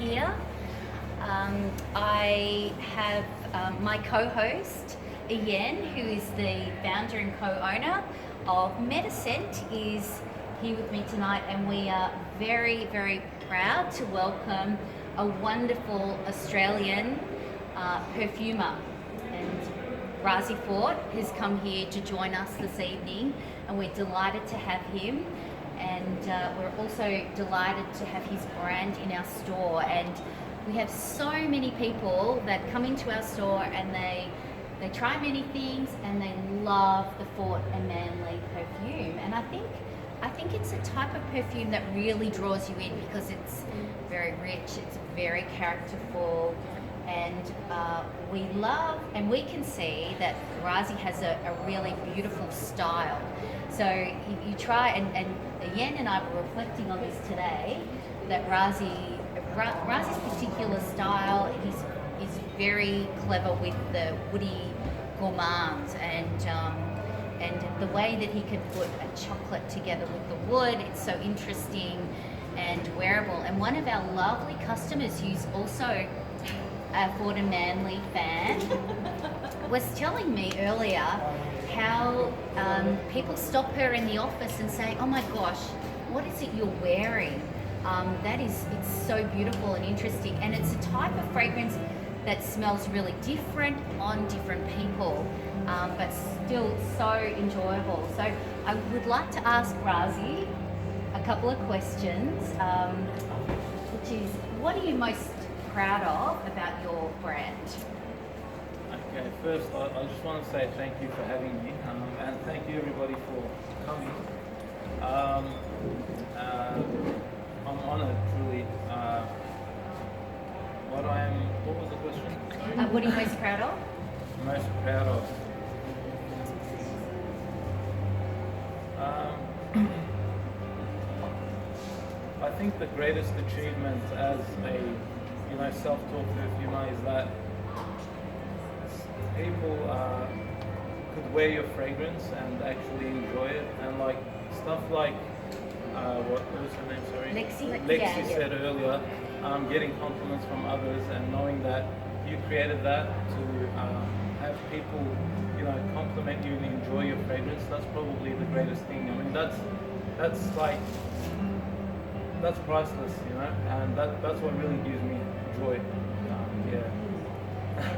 here. I have my co-host, Ian, who is the founder and co-owner of Metascent, is here with me tonight, and we are very, very proud to welcome a wonderful Australian perfumer. And Rasei Fort has come here to join us this evening, and we're delighted to have him. And we're also delighted to have his brand in our store. And we have so many people that come into our store and they try many things and they love the Fort and Manle perfume. And I think it's a type of perfume that really draws you in because it's very rich, it's very characterful, and we love, and we can see that Rasei has a really beautiful style. So you try, and Yen and I were reflecting on this today, that Rasei's particular style is very clever with the woody gourmands, and the way that he can put a chocolate together with the wood, it's so interesting and wearable. And one of our lovely customers, who's also a Fort and Manle fan, was telling me earlier how people stop her in the office and say, "Oh my gosh, what is it you're wearing? It's so beautiful and interesting." And it's a type of fragrance that smells really different on different people, but still so enjoyable. So I would like to ask Rasei a couple of questions, which is, what are you most proud of about your brand? Okay, first I just want to say thank you for having me, and thank you everybody for coming. I'm honoured, truly. What was the question? What are you most proud of? Most proud of? I think the greatest achievement as a self-taught perfumer is that people could wear your fragrance and actually enjoy it, and like stuff like what was her name? Sorry, Lexi said earlier. Getting compliments from others and knowing that you created that to have people, compliment you and enjoy your fragrance. That's probably the greatest thing. I mean, that's priceless, and that's what really gives me joy. Yeah.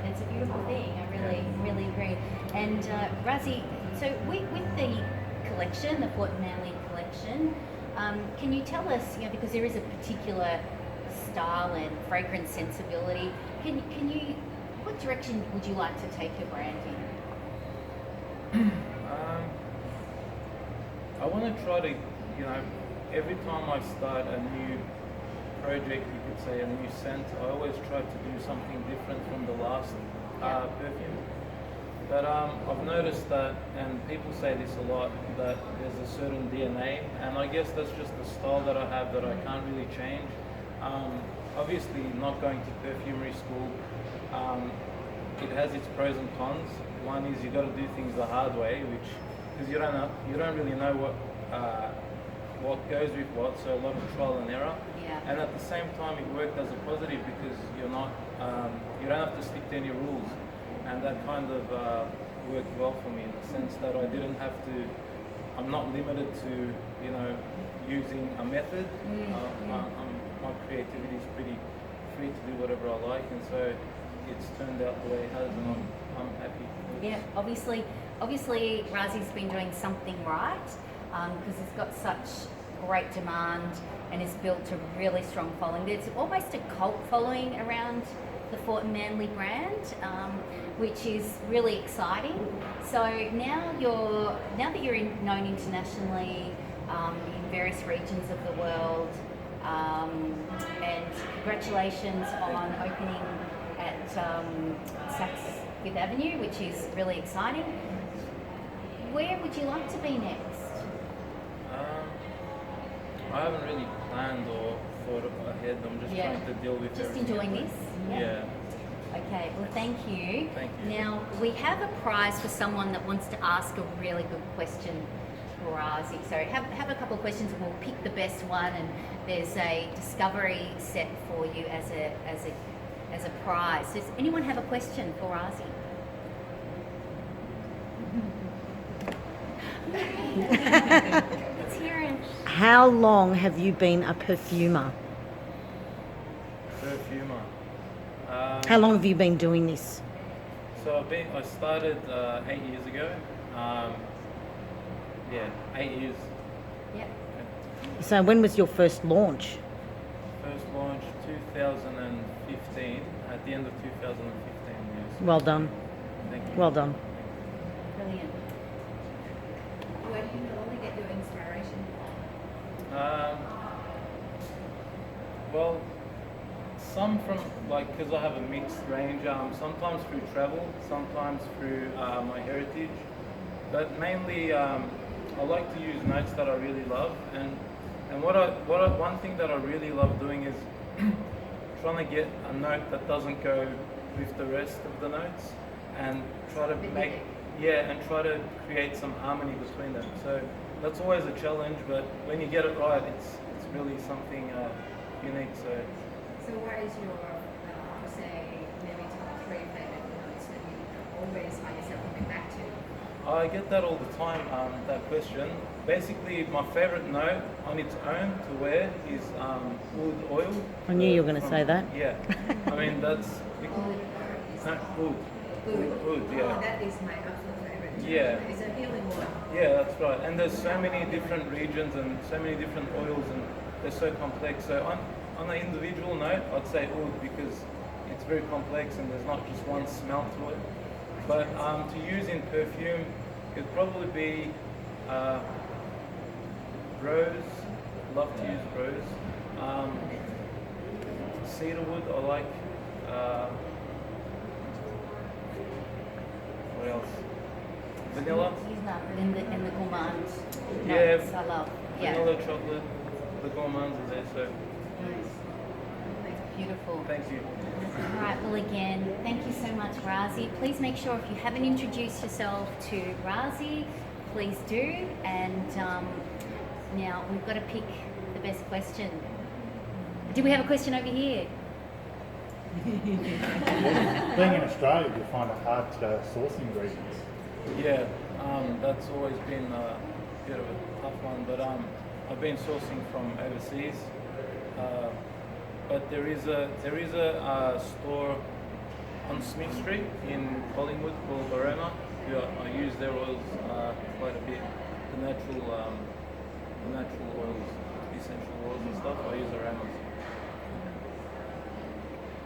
It's a beautiful thing. I really agree. And Rasei, so with the collection, the Fort and Manle collection, can you tell us, because there is a particular style and fragrance sensibility, what direction would you like to take your brand in? I want to try to, every time I start a new project, you could say a new scent, I always try to do something different from the last perfume. But I've noticed that, and people say this a lot, that there's a certain DNA, and I guess that's just the style that I have that I can't really change. Obviously, not going to perfumery school, it has its pros and cons. One is you got to do things the hard way, because you don't really know what goes with what, so a lot of trial and error. Yeah. And at the same time, it worked as a positive because you don't have to stick to any rules, and that kind of worked well for me in the sense that I'm not limited to using a method. My creativity is pretty free to do whatever I like, and so it's turned out the way it has, and I'm happy. Yeah, obviously Rasei's been doing something right, because it's got such great demand and has built a really strong following. There's almost a cult following around the Fort and Manle brand, which is really exciting. So now that you're known internationally in various regions of the world, and congratulations on opening at Saks Fifth Avenue, which is really exciting. Where would you like to be next? I haven't really planned or thought ahead. I'm just trying to deal with just everything. enjoying this? Yeah. Okay, well thank you. Thank you. Now we have a prize for someone that wants to ask a really good question Rasei. So have a couple of questions and we'll pick the best one, and there's a discovery set for you as a prize. Does anyone have a question for Rasei? Let's hear it. How long have you been a perfumer? Perfumer. How long have you been doing this? So I started 8 years ago. 8 years. Yeah. So when was your first launch? First launch 2015, at the end of 2015, yes. Well done. Thank you. Well done. Brilliant. Where do you normally get your inspiration? Well, some from, because I have a mixed range, sometimes through travel, sometimes through my heritage, but mainly I like to use notes that I really love, and one thing that I really love doing is trying to get a note that doesn't go with the rest of the notes, and try to try to create some harmony between them. So that's always a challenge, but when you get it right, it's really something unique. So what is your, say, maybe top 3 favorite notes that you always find yourself coming back to? I get that all the time, that question. Basically, my favorite note on its own to wear is oud oil. I knew you were going to say that. Yeah. I mean, that's... No, oud. Oud, yeah. Oh, that is my absolute favorite. Yeah. It's a healing one. Yeah, that's right. And there's so many different regions and so many different oils, and they're so complex. So on an individual note, I'd say oud because it's very complex and there's not just one smell to it. But to use in perfume, it'd probably be rose. Love to use rose. Cedarwood, I like. What else? Vanilla. He's not in the gourmand Yeah. notes. I love. Yeah. Vanilla chocolate. The gourmands are there, so Beautiful. thank you. All right, well again, thank you so much, Rasei. Please make sure if you haven't introduced yourself to Rasei, please do. And now we've got to pick the best question. Do we have a question over here? Being in Australia, you find it hard to source ingredients. Yeah, that's always been a bit of a tough one, but I've been sourcing from overseas. But there is a store on Smith Street in Collingwood called Aroma. I use their oils quite a bit. The natural oils, essential oils and stuff. I use Aromas.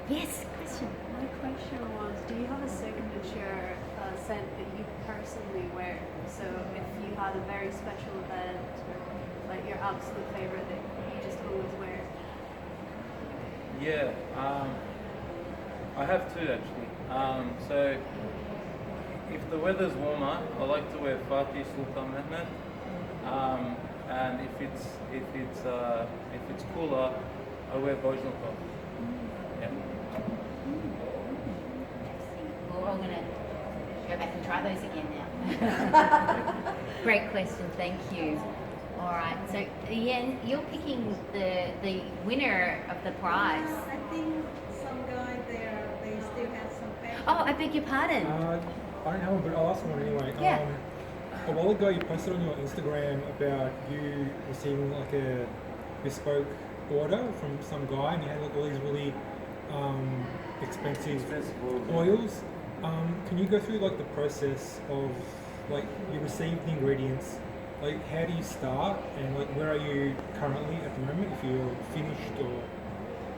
Yes, question. My question was, do you have a signature scent that you personally wear? So if you had a very special event, like your absolute favorite that you just always wear? Yeah, I have two actually. So if the weather's warmer, I like to wear Fatih Sultan Mehmet. And if it's cooler, I wear Bojnikov. Yeah. We're all going to go back and try those again now. Great question, thank you. All right, so Ian, you're picking the winner of the prize. I think some guy there, they still have some papers. Oh, I beg your pardon. I don't have one, but I'll ask one anyway. Yeah. A while ago, you posted on your Instagram about you receiving like a bespoke order from some guy, and you had like all these really expensive oils. Can you go through like the process of like you receive the ingredients? Like, how do you start, and like where are you currently at the moment? If you're finished or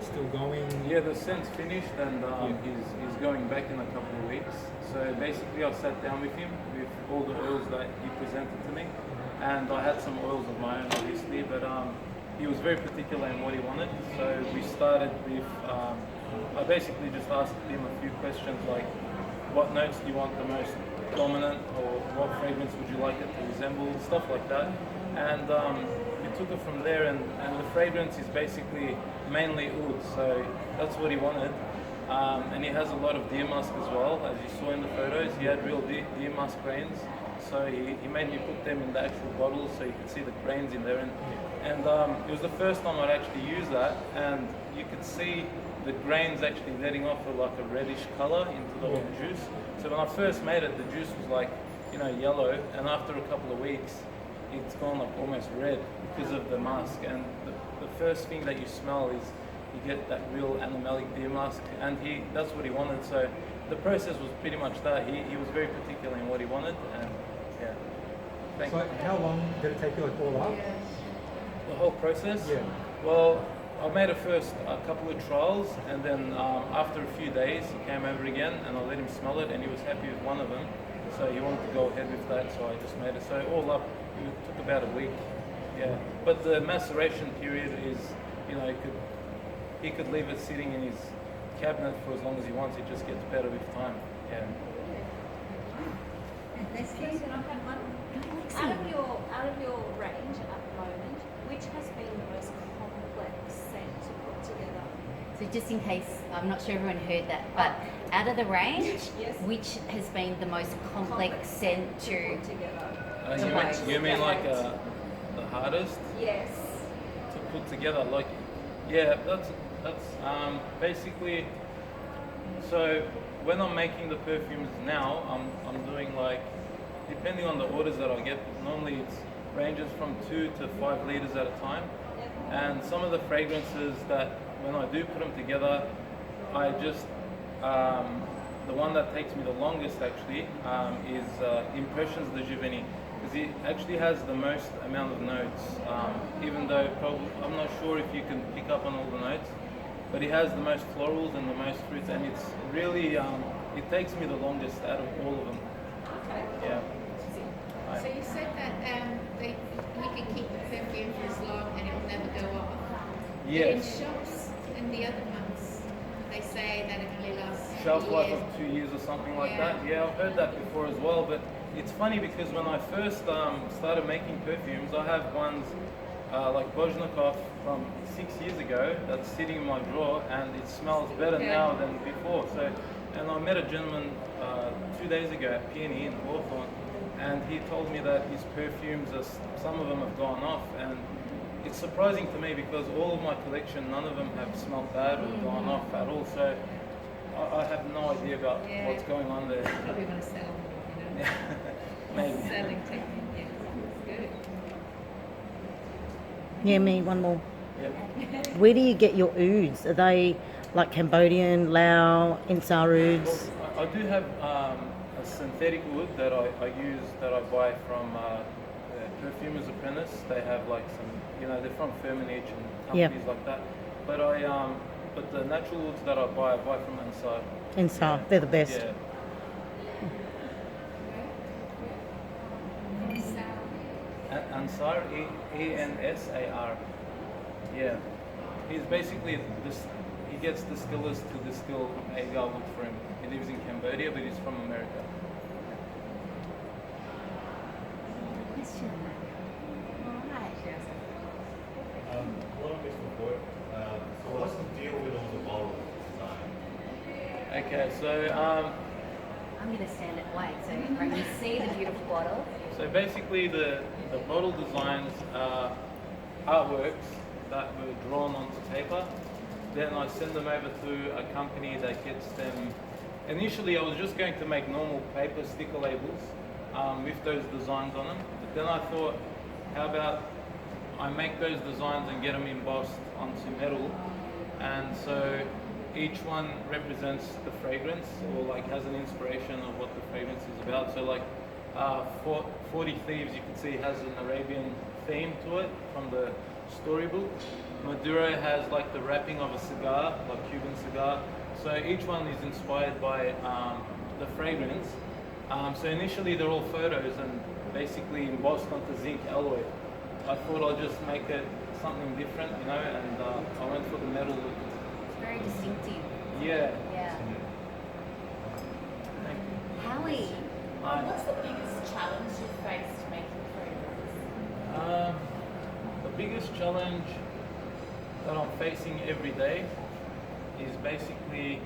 still going? Yeah, the scent's finished, and he's going back in a couple of weeks. So basically, I sat down with him with all the oils that he presented to me, and I had some oils of my own, obviously, but he was very particular in what he wanted. So we started with, I basically just asked him a few questions like, what notes do you want the most dominant, or what fragrance would you like it to resemble, stuff like that. And we took it from there, and the fragrance is basically mainly oud, so that's what he wanted. And he has a lot of deer musk as well, as you saw in the photos. He had real deer musk grains, So he made me put them in the actual bottle so you could see the grains in there. And it was the first time I'd actually used that, and you could see the grains actually letting off like a reddish color into the juice. So when I first made it, the juice was like, yellow, and after a couple of weeks, it's gone like almost red because of the musk. And the first thing that you smell is you get that real animalic beer musk, and that's what he wanted. So the process was pretty much that. He was very particular in what he wanted, and yeah. Thank So you. how long did it take you like all up? The whole process? Yeah. Well, I made a couple of trials, and then after a few days, he came over again, and I let him smell it, and he was happy with one of them. So he wanted to go ahead with that, so I just made it. So all up, it took about a week. Yeah. But the maceration period is, he could leave it sitting in his cabinet for as long as he wants. It just gets better with time. Yeah. Susan, I've had one. Out of your range at the moment, which has been the most complex scent to put together? So just in case, I'm not sure everyone heard that, but out of the range, Yes. which has been the most complex scent to Put together. You mean like the hardest Yes. to put together? Like, yeah, that's basically. So when I'm making the perfumes now, I'm doing like, depending on the orders that I get, normally it ranges from 2 to 5 liters at a time. And some of the fragrances that when I do put them together, I just the one that takes me the longest actually is Impressions de Giverny, because it actually has the most amount of notes. Even though I'm not sure if you can pick up on all the notes, but it has the most florals and the most fruits, and it's really it takes me the longest out of all of them. Okay. Yeah. So you said that you can keep the perfume for as long and it will never go off. Yes. But in shops in the other months, they say that it only lasts Shelf life years. of 2 years or something like Yeah. that. Yeah, I've heard that before as well. But it's funny because when I first started making perfumes, I have ones like Bozhnikov from 6 years ago that's sitting in my drawer, and it smells better now than before. So, and I met a gentleman 2 days ago at Peony in Hawthorne, and he told me that his perfumes, some of them have gone off, and it's surprising to me because all of my collection, none of them have smelled bad or gone off at all. So I have no idea about what's going on there. Probably want to sell more, Maybe. Selling technique, yes. Good. Yeah, me, one more. Yeah. Where do you get your ouds? Are they like Cambodian, Lao, Insar ouds? I do have a synthetic wood that I use, that I buy from Perfumer's Apprentice. They have like some, they're from Perfumery and companies like that. But but the natural woods that I buy from Ansar. Insar, they're the best. Yeah. Ansar, Ensar. Yeah. He's basically he gets distillers to distill agar wood for him. He lives in Cambodia, but he's from America. question. All right. What I missed before, so what's the deal with all the bottle design? Okay, so I'm going to stand it white so you can see the beautiful bottle. so basically the bottle designs are artworks that were drawn onto paper. Then I send them over to a company that gets them. Initially I was just going to make normal paper sticker labels with those designs on them. But then I thought, how about I make those designs and get them embossed onto metal, and so each one represents the fragrance, or like has an inspiration of what the fragrance is about. So like 40 Thieves, you can see has an Arabian theme to it from the storybook. Maduro has like the wrapping of a cigar, like Cuban cigar. So each one is inspired by the fragrance. So initially they're all photos and basically embossed onto zinc alloy. I thought I'd just make it something different, and I went for the metal look. It's very distinctive. Yeah. Yeah. Thank you. Howie, What's the biggest challenge you've faced making fragrances? The biggest challenge that I'm facing every day is basically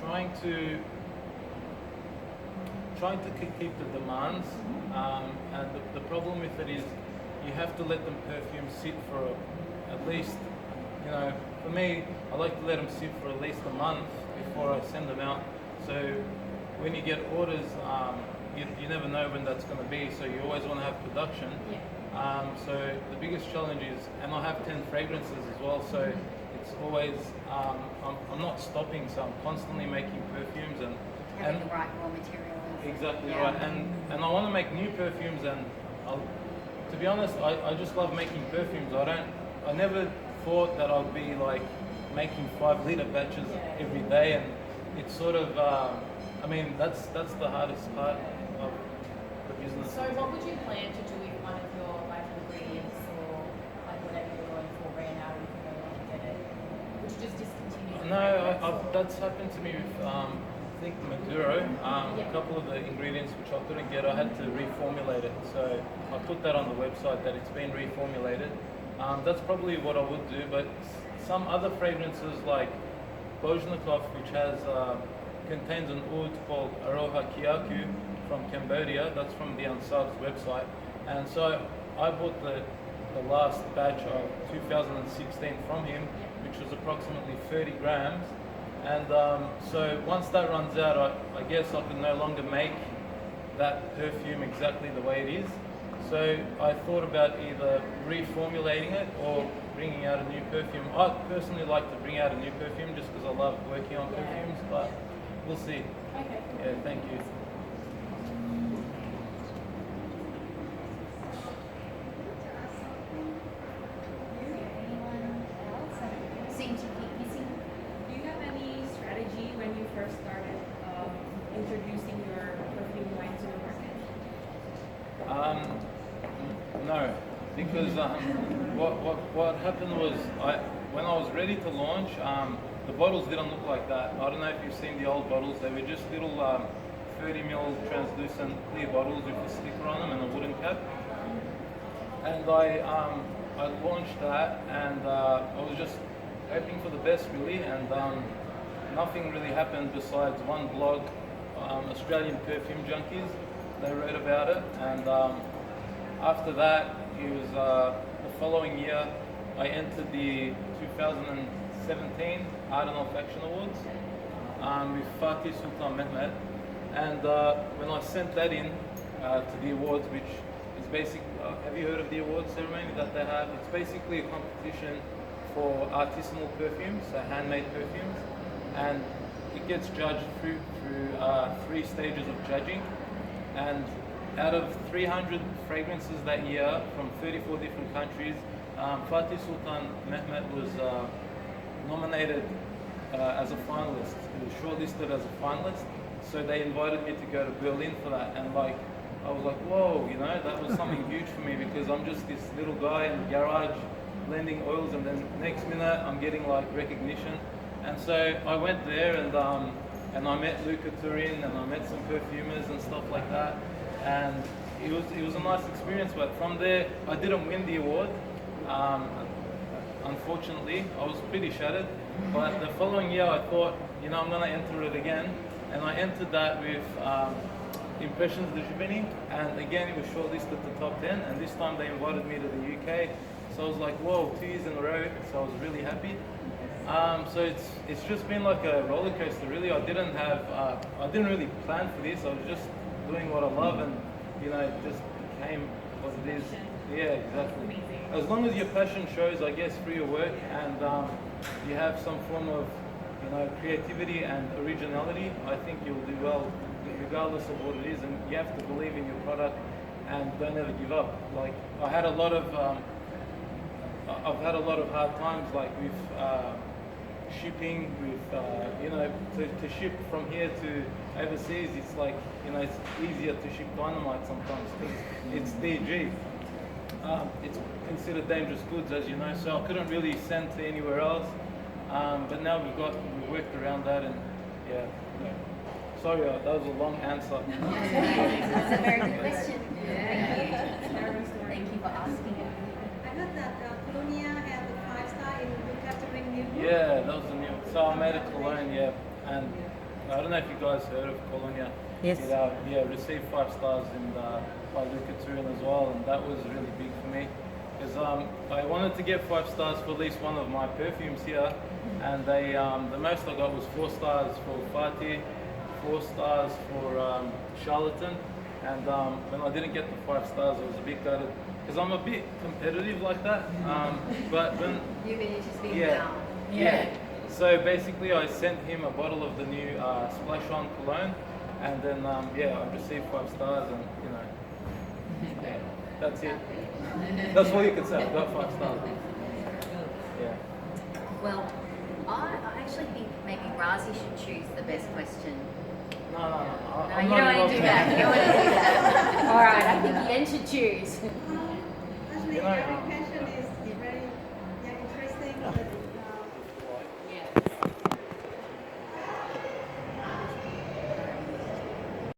trying to trying to keep the demands, and the problem with it is you have to let them perfume sit for at least, you know, for me, I like to let them sit for at least a month before I send them out. So when you get orders, you never know when that's going to be, so you always want to have production. So the biggest challenge is, and I have 10 fragrances as well, so it's always, I'm not stopping, so I'm constantly making perfumes and Having the right raw materials. exactly Yeah. right, and I want to make new perfumes, and to be honest, I just love making perfumes. I never thought that I'd be like making 5-liter batches every day, and it's sort of, I mean, that's the hardest part of the business. So what would you plan to do if one of your like ingredients or like whatever you're going for ran out and you could no longer get it? Would you just discontinue? the No, fragrance, or- that's happened to me with, I think Maduro. A couple of the ingredients which I couldn't get, I had to reformulate it. So I put that on the website that it's been reformulated. That's probably what I would do, but some other fragrances like Bojnikov, which contains an oud called Aroha Kyaku from Cambodia, that's from the Ansar's website. And so I bought the last batch of 2016 from him, which was approximately 30 grams. And so once that runs out, I guess I can no longer make that perfume exactly the way it is. So I thought about either reformulating it or bringing out a new perfume. I personally like to bring out a new perfume just because I love working on perfumes, but we'll see. Okay. Yeah, thank you. Anyone else? Seem to keep missing. Do you have any strategy when you first started introducing your perfume line to the market? No, because what happened was when I was ready to launch, the bottles didn't look like that. I don't know if you've seen the old bottles. They were just little 30 ml translucent clear bottles with a sticker on them and a wooden cap. And I launched that, and I was just hoping for the best, really, and nothing really happened besides one blog, Australian Perfume Junkies. They wrote about it, and after that, it was the following year, I entered the 2017 Art and Olfaction Awards with Fatih Sultan Mehmet, and when I sent that in to the awards, which is basically, have you heard of the awards ceremony that they have? It's basically a competition for artisanal perfumes, so handmade perfumes, and it gets judged through 3 stages of judging, and out of 300 fragrances that year from 34 different countries, Fatih Sultan Mehmet was nominated as a finalist. He was shortlisted as a finalist, so they invited me to go to Berlin for that, and like, I was like, whoa, you know, that was something huge for me, because I'm just this little guy in the garage blending oils, and then next minute I'm getting like recognition. And so I went there, and I met Luca Turin, and I met some perfumers and stuff like that, and it was a nice experience. But from there, I didn't win the award. Unfortunately, I was pretty shattered. But the following year, I thought, you know, I'm gonna enter it again, and I entered that with Impressions de Juveni, and again it was shortlisted to top 10, and this time they invited me to the UK, so I was like, whoa, 2 years in a row, so I was really happy. So it's just been like a roller coaster, really. I didn't really plan for this. I was just doing what I love, and you know, it just became what it is. Yeah, exactly. As long as your passion shows, I guess, through your work, and you have some form of, you know, creativity and originality, I think you'll do well, regardless of what it is. And you have to believe in your product and don't ever give up. Like, I've had a lot of hard times, like with shipping, with you know, to ship from here to overseas. It's like, you know, it's easier to ship dynamite sometimes because it's DG. It's considered dangerous goods, as you know, so I couldn't really send to anywhere else. But now we've worked around that, and yeah. Sorry, that was a long answer. That's a very good question. Thank you. Thank you for asking it. I heard that Colonia had the 5-star in Catering New. Yeah, that was the new. So I made a cologne, yeah, and I don't know if you guys heard of Colonia. Yes. It received 5 stars by Luca Turin as well, and that was really big for me because I wanted to get 5 stars for at least one of my perfumes here, and they the most I got was 4 stars for Fati, 4 stars for Charlatan, and when I didn't get the 5 stars, I was a bit gutted because I'm a bit competitive like that. But when You've been interested yeah. So basically, I sent him a bottle of the new Splash On cologne, and then I received 5 stars, and that's it. That's all you could say. I got 5 stars. Yeah. Well, I actually think maybe Rasei should choose the best question. No. No, I'm you not don't want involved to do in that. You don't want to do that. All right, I think Yen should choose. Actually, You know, your passion is very interesting.